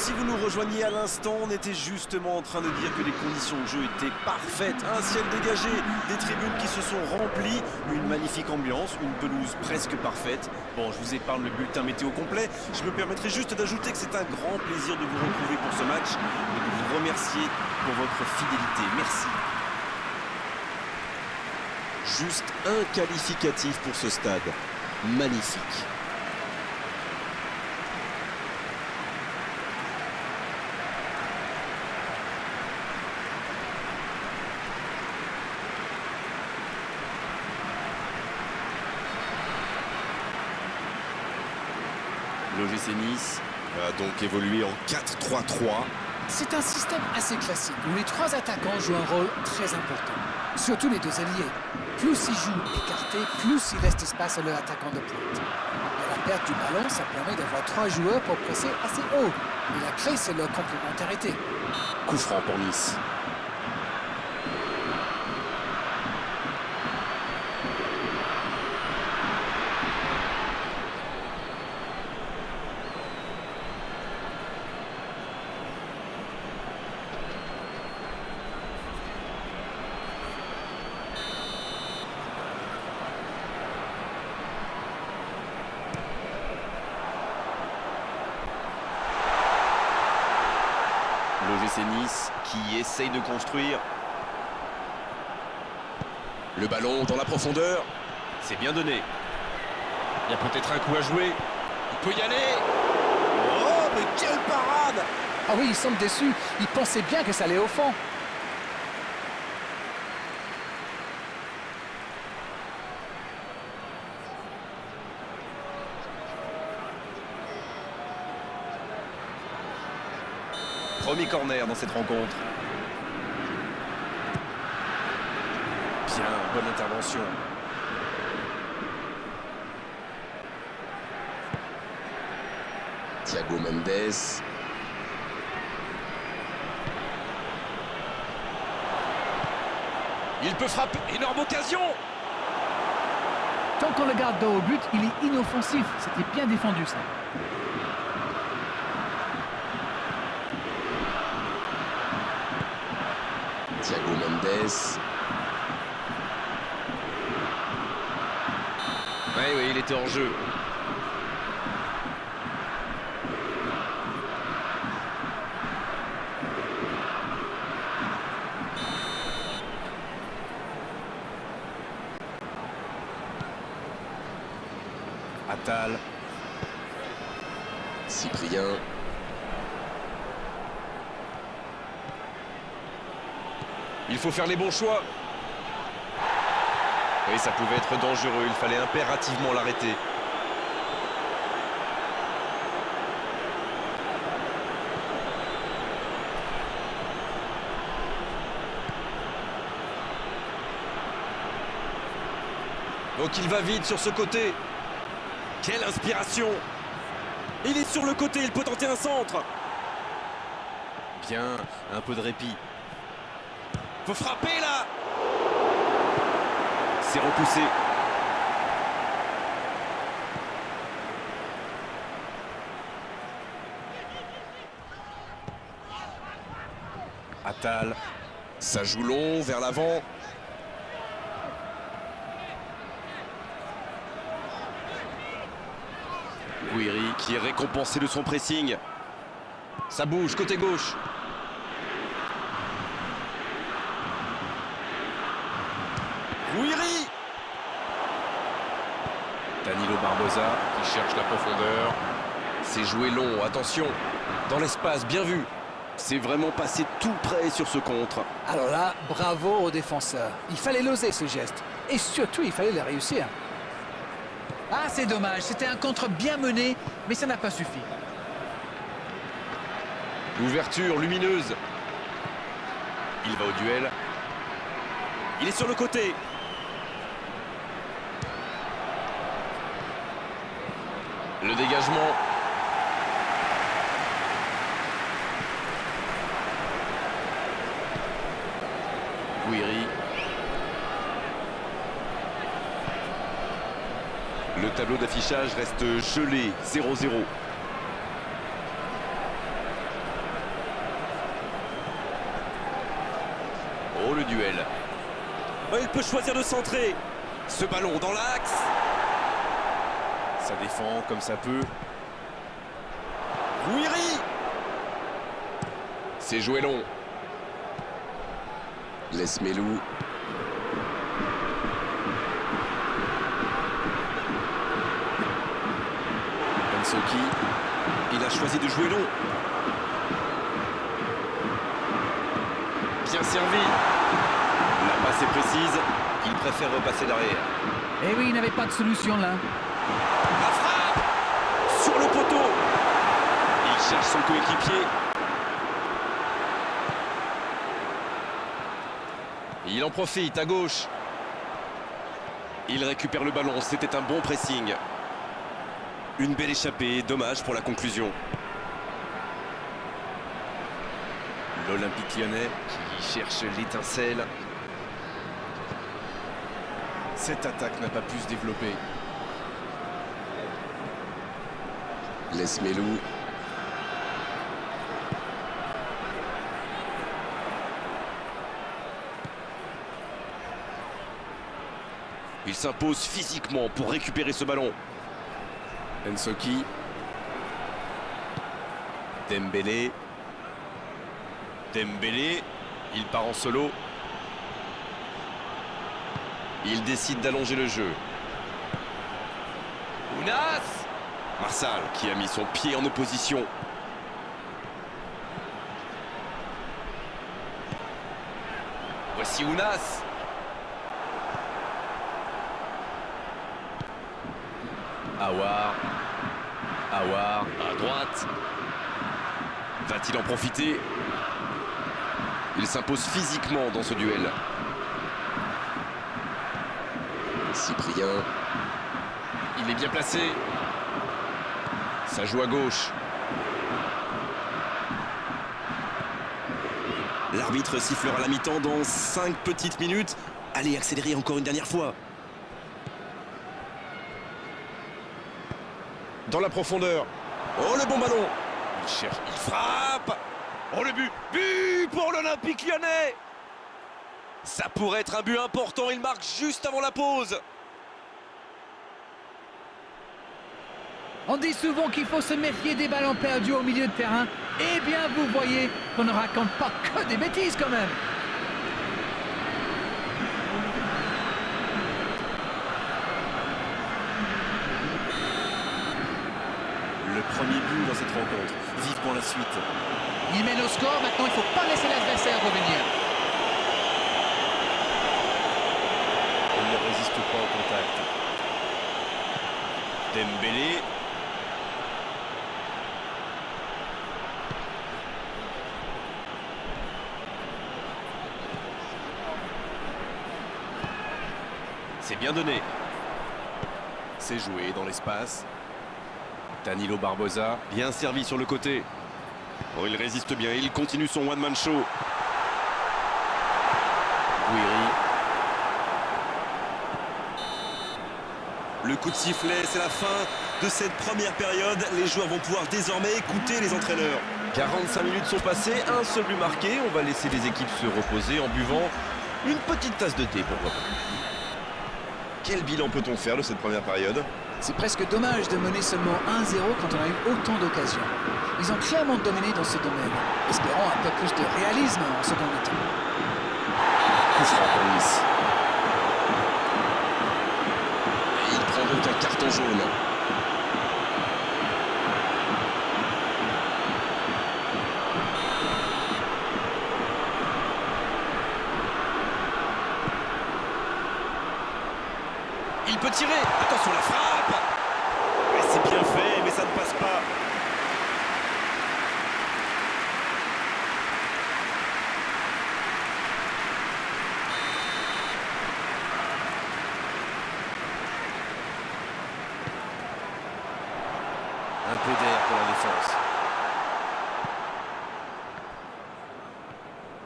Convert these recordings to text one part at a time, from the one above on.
Si vous nous rejoignez à l'instant, on était justement en train de dire que les conditions de jeu étaient parfaites. Un ciel dégagé, des tribunes qui se sont remplies, une magnifique ambiance, une pelouse presque parfaite. Bon, je vous épargne le bulletin météo complet. Je me permettrai juste d'ajouter que c'est un grand plaisir de vous retrouver pour ce match et de vous remercier pour votre fidélité. Merci. Juste un qualificatif pour ce stade. Magnifique. L'OGC Nice Va donc évoluer en 4-3-3. C'est un système assez classique où les trois attaquants jouent un rôle très important. Surtout les deux alliés. Plus ils jouent écartés, plus il reste espace à leur attaquant de pointe. À la perte du ballon, ça permet d'avoir trois joueurs pour presser assez haut. Et la clé, c'est leur complémentarité. Coup franc pour Nice. L'OGC Nice qui essaye de construire. Le ballon dans la profondeur. C'est bien donné. Il y a peut-être un coup à jouer. Il peut y aller. Oh, mais quelle parade! Ah oui, ils semblent déçus. Ils pensaient bien que ça allait au fond. Premier corner dans cette rencontre. Bien, bonne intervention. Thiago Mendes. Il peut frapper. Énorme occasion. Tant qu'on le garde dos au but, il est inoffensif. C'était bien défendu, ça. Thiago Mendes. Oui, il était en jeu. Attal. Cyprien. Il faut faire les bons choix. Oui, ça pouvait être dangereux. Il fallait impérativement l'arrêter. Donc il va vite sur ce côté. Quelle inspiration! Il est sur le côté, il peut tenter un centre. Bien, un peu de répit. Faut frapper là! C'est repoussé. Attal. Ça joue long vers l'avant. Gouiri qui est récompensé de son pressing. Ça bouge, côté gauche. Gouiri. Danilo Barbosa qui cherche la profondeur. C'est joué long, attention. Dans l'espace, bien vu. C'est vraiment passé tout près sur ce contre. Alors là, bravo aux défenseurs. Il fallait l'oser ce geste. Et surtout, il fallait le réussir. Ah, c'est dommage. C'était un contre bien mené, mais ça n'a pas suffi. Ouverture lumineuse. Il va au duel. Il est sur le côté. Le dégagement. Gouiri. Le tableau d'affichage reste gelé, 0-0. le duel. Oh, il peut choisir de centrer. Ce ballon dans l'axe. Ça défend comme ça peut. Rouiri. C'est joué long. Laisse Melou. Ensoki. Il a choisi de jouer long. Bien servi. La passe est précise. Il préfère repasser derrière. Eh oui, il n'avait pas de solution là. La frappe sur le poteau. Il cherche son coéquipier. Il en profite à gauche. Il récupère le ballon. C'était un bon pressing. Une belle échappée. Dommage pour la conclusion. L'Olympique Lyonnais qui cherche l'étincelle. Cette attaque n'a pas pu se développer. Laisse Melou. Il s'impose physiquement pour récupérer ce ballon. Ensoki. Dembélé. Dembélé. Il part en solo. Il décide d'allonger le jeu. Ounas. Marsal qui a mis son pied en opposition. Voici Ounas. Aouar. Aouar à droite. Va-t-il en profiter? Il s'impose physiquement dans ce duel. Cyprien. Il est bien placé. Ça joue à gauche. L'arbitre sifflera la mi-temps dans 5 petites minutes. Allez, accélérez encore une dernière fois. Dans la profondeur. Oh, le bon ballon. Il cherche, il frappe. Oh, le but. But pour l'Olympique Lyonnais. Ça pourrait être un but important. Il marque juste avant la pause. On dit souvent qu'il faut se méfier des ballons perdus au milieu de terrain. Eh bien, vous voyez qu'on ne raconte pas que des bêtises quand même. Le premier but dans cette rencontre. Vivement la suite. Il mène au score, maintenant il ne faut pas laisser l'adversaire revenir. Il ne résiste pas au contact. Dembélé. C'est bien donné. C'est joué dans l'espace. Danilo Barbosa, bien servi sur le côté. Oh, il résiste bien, il continue son one-man show. Guiri. Le coup de sifflet, c'est la fin de cette première période. Les joueurs vont pouvoir désormais écouter les entraîneurs. 45 minutes sont passées, un seul but marqué. On va laisser les équipes se reposer en buvant une petite tasse de thé, pourquoi pas. Quel bilan peut-on faire de cette première période? C'est presque dommage de mener seulement 1-0 quand on a eu autant d'occasions. Ils ont clairement dominé dans ce domaine. Espérons un peu plus de réalisme en seconde mi-temps. Coup franc pour Nice. Et il prend donc un carton jaune. Il peut tirer. Attention la frappe. Ouais, c'est bien fait, mais ça ne passe pas. Un peu d'air pour la défense.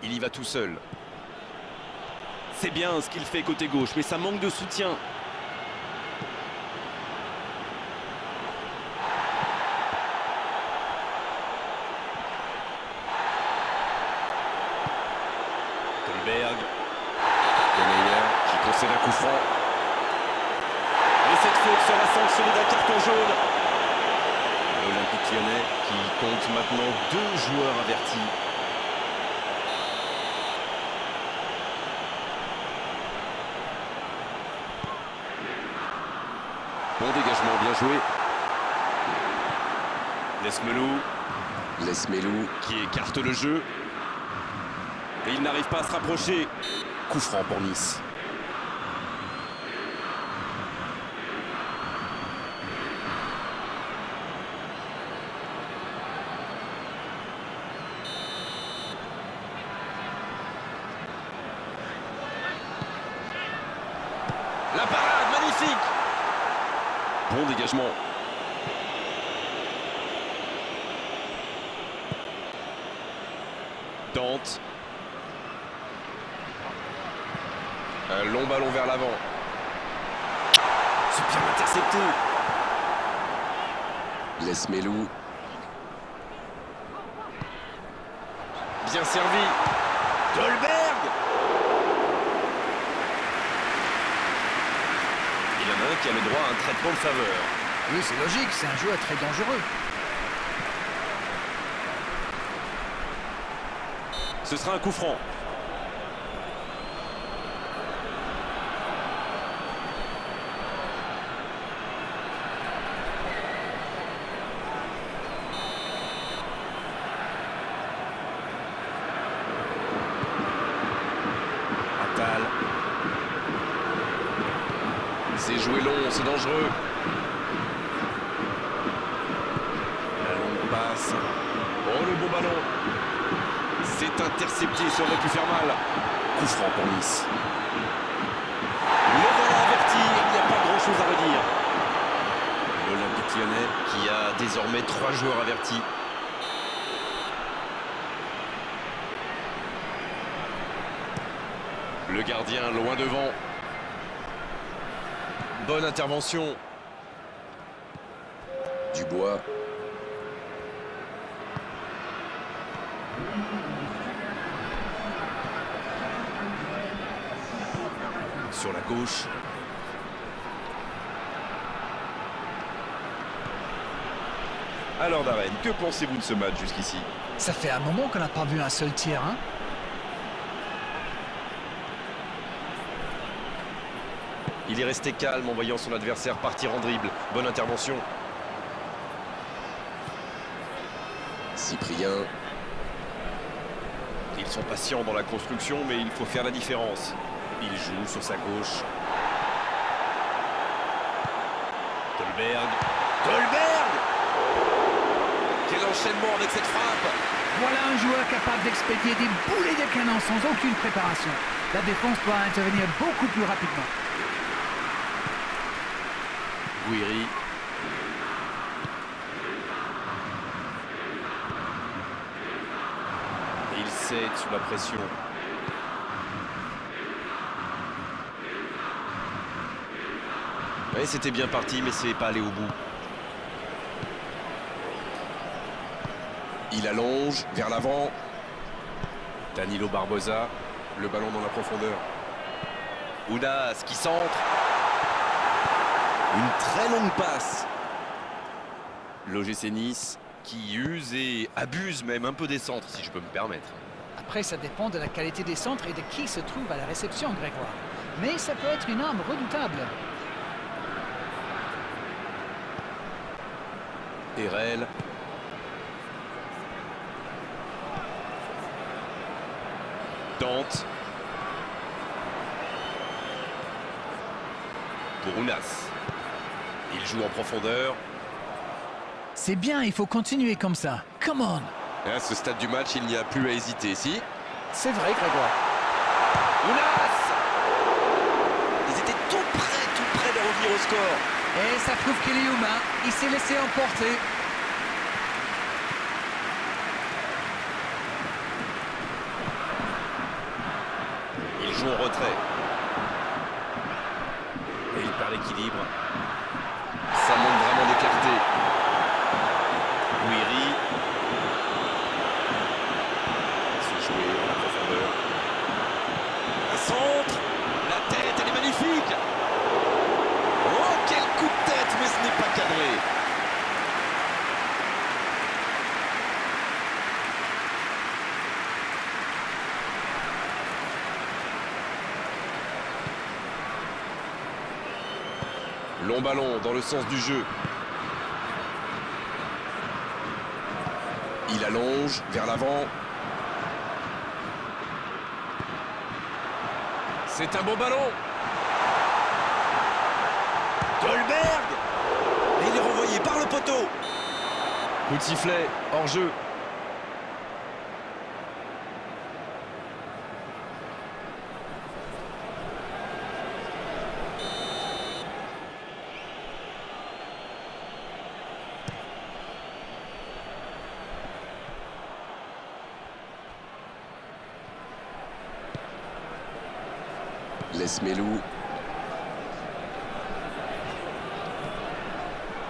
Il y va tout seul. C'est bien ce qu'il fait côté gauche, mais ça manque de soutien. Dolberg. procède à coup franc. Et cette faute sera sanctionnée d'un carton jaune. L'Olympique Lyonnais qui compte maintenant 2 joueurs avertis. Bon dégagement, bien joué. Lesmelou qui écarte le jeu. Et il n'arrive pas à se rapprocher. Coup franc pour Nice. La parade, magnifique. Bon dégagement. Dante. Un long ballon vers l'avant. C'est bien intercepté. Lesmelou. Bien servi. Dolberg. Il y en a un qui a le droit à un traitement de faveur. Oui, c'est logique, c'est un joueur très dangereux. Ce sera un coup franc. Attal. C'est joué long, c'est dangereux. La longue passe. Oh, le beau ballon. C'est intercepté, ça aurait pu faire mal. Coup franc pour Nice. Le voilà averti, il n'y a pas grand-chose à redire. L'Olympique Lyonnais qui a désormais 3 joueurs avertis. Le gardien loin devant. Bonne intervention. Dubois. Sur la gauche. Alors Darren, que pensez-vous de ce match jusqu'ici? Ça fait un moment qu'on n'a pas vu un seul tir, hein. Il est resté calme en voyant son adversaire partir en dribble. Bonne intervention. Cyprien. Ils sont patients dans la construction, mais il faut faire la différence. Il joue sur sa gauche. Dolberg. Dolberg! Quel enchaînement avec cette frappe! Voilà un joueur capable d'expédier des boulets de canon sans aucune préparation. La défense doit intervenir beaucoup plus rapidement. Guiri. Il cède sous la pression. Ouais, c'était bien parti, mais c'est pas allé au bout. Il allonge vers l'avant. Danilo Barbosa, le ballon dans la profondeur. Ounas qui centre. Une très longue passe. L'OGC Nice qui use et abuse même un peu des centres, si je peux me permettre. Après, ça dépend de la qualité des centres et de qui se trouve à la réception, Grégoire. Mais ça peut être une arme redoutable. Erel. Dante. Pour Ounas. Il joue en profondeur. C'est bien, il faut continuer comme ça. Come on! À ce stade du match, il n'y a plus à hésiter, si. C'est vrai, Grégoire. Ounas! Ils étaient tout près de revenir au score. Et ça prouve qu'il est humain. Il s'est laissé emporter. Il joue en retrait. Et il perd l'équilibre. Ça montre vraiment des clartés. Guiri. C'est joué en profondeur. Un centre. La tête, elle est magnifique. Long ballon dans le sens du jeu. Il allonge vers l'avant. C'est un beau ballon. Dolberg. Et il est renvoyé par le poteau. Coup de sifflet, hors jeu. Lesmelou.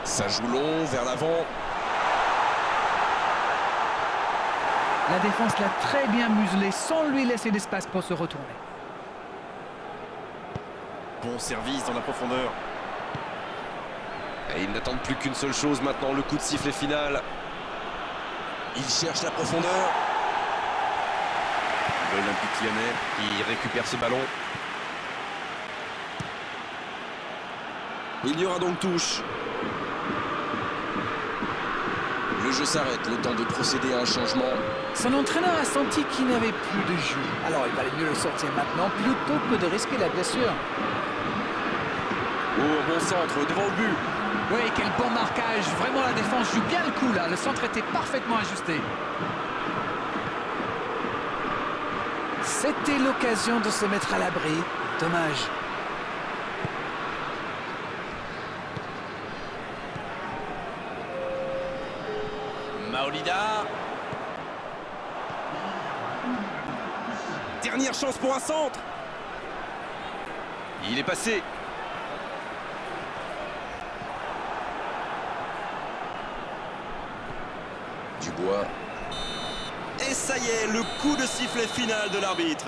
Ça joue long vers l'avant. La défense l'a très bien muselé sans lui laisser d'espace pour se retourner. Bon service dans la profondeur. Et ils n'attendent plus qu'une seule chose maintenant, le coup de sifflet final. Il cherche la profondeur. L'Olympique Lyonnais Il récupère ce ballon. Il y aura donc touche. Le jeu s'arrête, le temps de procéder à un changement. Son entraîneur a senti qu'il n'avait plus de jus. Alors il valait mieux le sortir maintenant plutôt que de risquer la blessure. Oh, bon centre, devant le but. Oui, quel bon marquage. Vraiment, la défense joue bien le coup là. Le centre était parfaitement ajusté. C'était l'occasion de se mettre à l'abri. Dommage. Maolida. Dernière chance pour un centre. Il est passé. Dubois. Et ça y est, le coup de sifflet final de l'arbitre.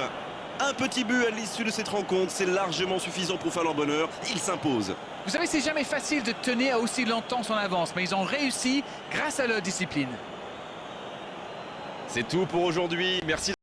Un petit but à l'issue de cette rencontre, c'est largement suffisant pour faire leur bonheur. Ils s'imposent. Vous savez, c'est jamais facile de tenir aussi longtemps son avance, mais ils ont réussi grâce à leur discipline. C'est tout pour aujourd'hui. Merci.